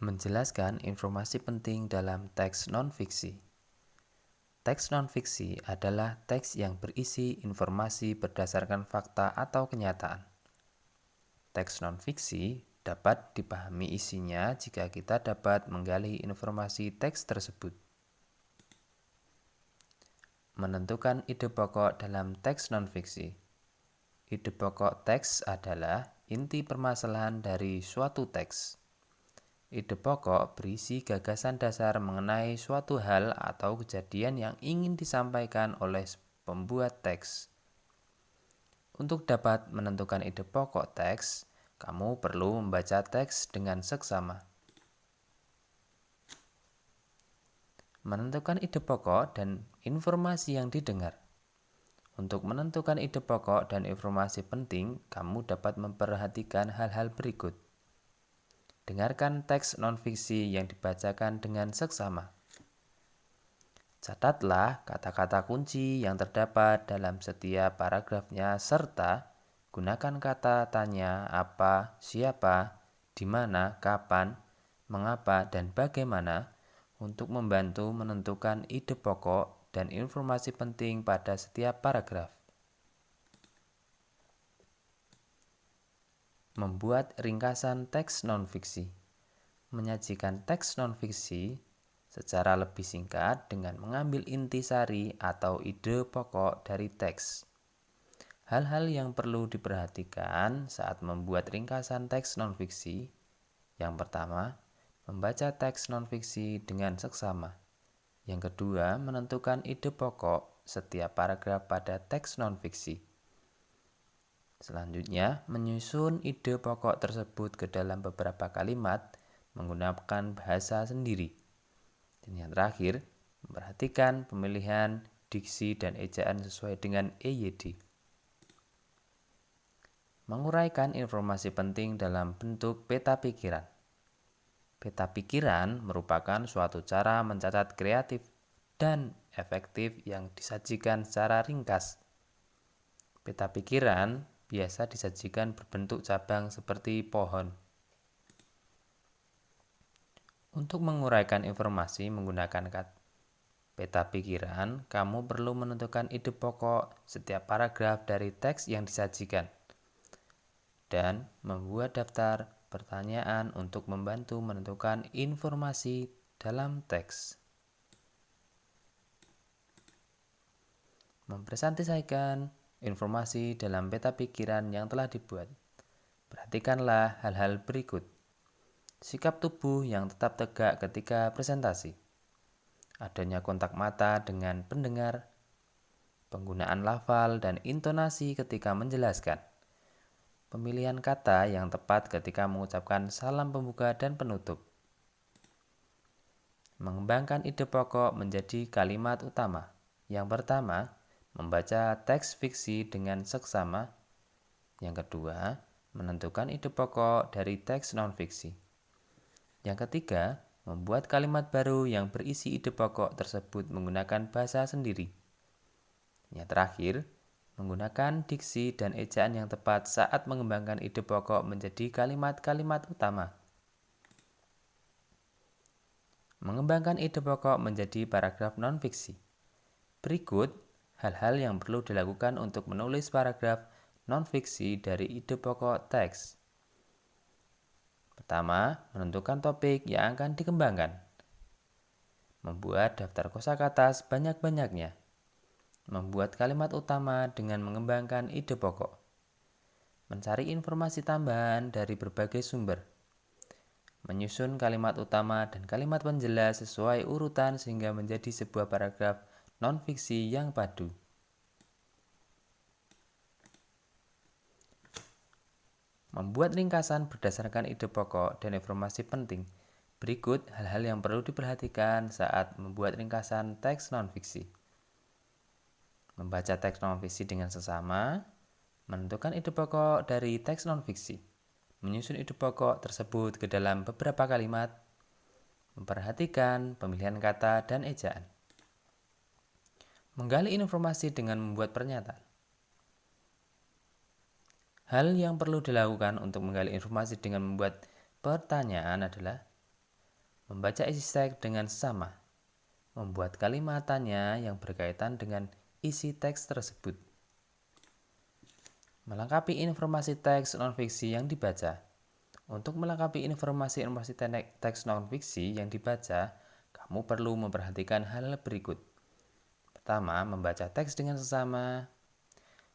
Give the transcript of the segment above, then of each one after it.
Menjelaskan informasi penting dalam teks non-fiksi. Teks non-fiksi adalah teks yang berisi informasi berdasarkan fakta atau kenyataan. Teks non-fiksi dapat dipahami isinya jika kita dapat menggali informasi teks tersebut. Menentukan ide pokok dalam teks non-fiksi. Ide pokok teks adalah inti permasalahan dari suatu teks. Ide pokok berisi gagasan dasar mengenai suatu hal atau kejadian yang ingin disampaikan oleh pembuat teks. Untuk dapat menentukan ide pokok teks, kamu perlu membaca teks dengan seksama. Menentukan ide pokok dan informasi yang didengar. Untuk menentukan ide pokok dan informasi penting, kamu dapat memperhatikan hal-hal berikut. Dengarkan teks non-fiksi yang dibacakan dengan seksama. Catatlah kata-kata kunci yang terdapat dalam setiap paragrafnya serta gunakan kata tanya apa, siapa, di mana, kapan, mengapa, dan bagaimana untuk membantu menentukan ide pokok dan informasi penting pada setiap paragraf. Membuat ringkasan teks non-fiksi. Menyajikan teks non-fiksi secara lebih singkat dengan mengambil intisari atau ide pokok dari teks. Hal-hal yang perlu diperhatikan saat membuat ringkasan teks non-fiksi. Yang pertama, membaca teks non-fiksi dengan seksama. Yang kedua, menentukan ide pokok setiap paragraf pada teks non-fiksi. Selanjutnya, menyusun ide pokok tersebut ke dalam beberapa kalimat menggunakan bahasa sendiri. Dan yang terakhir, memperhatikan pemilihan diksi dan ejaan sesuai dengan EYD. Menguraikan informasi penting dalam bentuk peta pikiran. Peta pikiran merupakan suatu cara mencatat kreatif dan efektif yang disajikan secara ringkas. Peta pikiran biasa disajikan berbentuk cabang seperti pohon. Untuk menguraikan informasi menggunakan peta pikiran, kamu perlu menentukan ide pokok setiap paragraf dari teks yang disajikan dan membuat daftar pertanyaan untuk membantu menentukan informasi dalam teks. Mempresentasikan informasi dalam peta pikiran yang telah dibuat. Perhatikanlah hal-hal berikut. Sikap tubuh yang tetap tegak ketika presentasi. Adanya kontak mata dengan pendengar. Penggunaan lafal dan intonasi ketika menjelaskan. Pemilihan kata yang tepat ketika mengucapkan salam pembuka dan penutup. Mengembangkan ide pokok menjadi kalimat utama. Yang pertama, membaca teks fiksi dengan seksama. Yang kedua, menentukan ide pokok dari teks non-fiksi. Yang ketiga, membuat kalimat baru yang berisi ide pokok tersebut menggunakan bahasa sendiri. Yang terakhir, menggunakan diksi dan ejaan yang tepat saat mengembangkan ide pokok menjadi kalimat-kalimat utama. Mengembangkan ide pokok menjadi paragraf non-fiksi. Berikut hal-hal yang perlu dilakukan untuk menulis paragraf non-fiksi dari ide pokok teks. Pertama, menentukan topik yang akan dikembangkan. Membuat daftar kosakata sebanyak-banyaknya. Membuat kalimat utama dengan mengembangkan ide pokok. Mencari informasi tambahan dari berbagai sumber. Menyusun kalimat utama dan kalimat penjelas sesuai urutan sehingga menjadi sebuah paragraf non-fiksi yang padu. Membuat ringkasan berdasarkan ide pokok dan informasi penting. Berikut hal-hal yang perlu diperhatikan saat membuat ringkasan teks non-fiksi. Membaca teks non-fiksi dengan sesama, menentukan ide pokok dari teks non-fiksi, menyusun ide pokok tersebut ke dalam beberapa kalimat, memperhatikan pemilihan kata dan ejaan. Menggali informasi dengan membuat pernyataan. Hal yang perlu dilakukan untuk menggali informasi dengan membuat pertanyaan adalah Membaca isi teks dengan sama. Membuat kalimat tanya yang berkaitan dengan isi teks tersebut. Melengkapi informasi teks non-fiksi yang dibaca. Untuk melengkapi informasi teks non-fiksi yang dibaca, kamu perlu memperhatikan hal berikut. Pertama, membaca teks dengan sesama,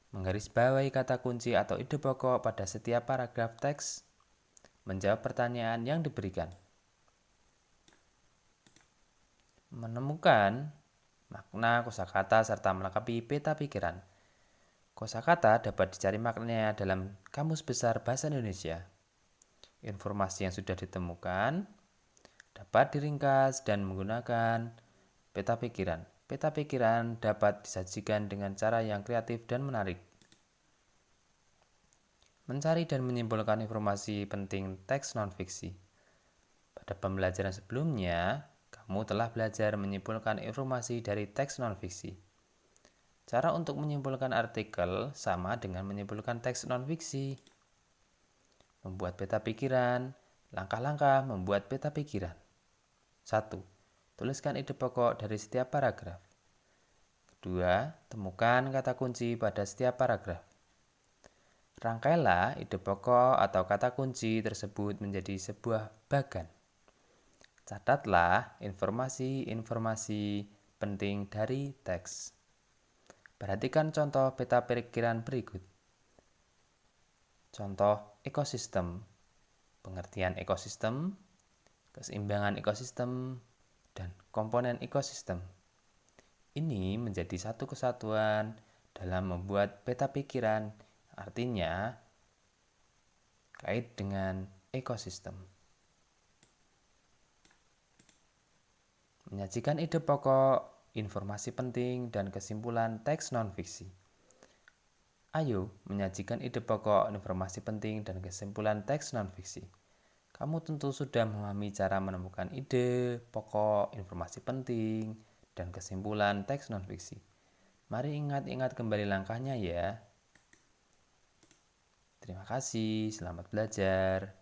menggarisbawahi kata kunci atau ide pokok pada setiap paragraf teks, menjawab pertanyaan yang diberikan, menemukan makna kosakata serta melengkapi peta pikiran. Kosakata dapat dicari maknanya dalam Kamus Besar Bahasa Indonesia. Informasi yang sudah ditemukan dapat diringkas dan menggunakan peta pikiran. Peta pikiran dapat disajikan dengan cara yang kreatif dan menarik. Mencari dan menyimpulkan informasi penting teks non-fiksi. Pada pembelajaran sebelumnya, kamu telah belajar menyimpulkan informasi dari teks non-fiksi. Cara untuk menyimpulkan artikel sama dengan menyimpulkan teks non-fiksi. Membuat peta pikiran. Langkah-langkah membuat peta pikiran. 1. Tuliskan ide pokok dari setiap paragraf. 2. Temukan kata kunci pada setiap paragraf. Rangkailah ide pokok atau kata kunci tersebut menjadi sebuah bagan. Catatlah informasi-informasi penting dari teks. Perhatikan contoh peta pikiran berikut. Contoh ekosistem, pengertian ekosistem, keseimbangan ekosistem, dan komponen ekosistem. Ini menjadi satu kesatuan dalam membuat peta pikiran, artinya kait dengan ekosistem. Menyajikan ide pokok, informasi penting, dan kesimpulan teks non-fiksi. Ayo menyajikan ide pokok, informasi penting, dan kesimpulan teks non-fiksi. Kamu tentu sudah memahami cara menemukan ide pokok, informasi penting, dan kesimpulan teks non-fiksi. Mari ingat-ingat kembali langkahnya ya. Terima kasih, selamat belajar.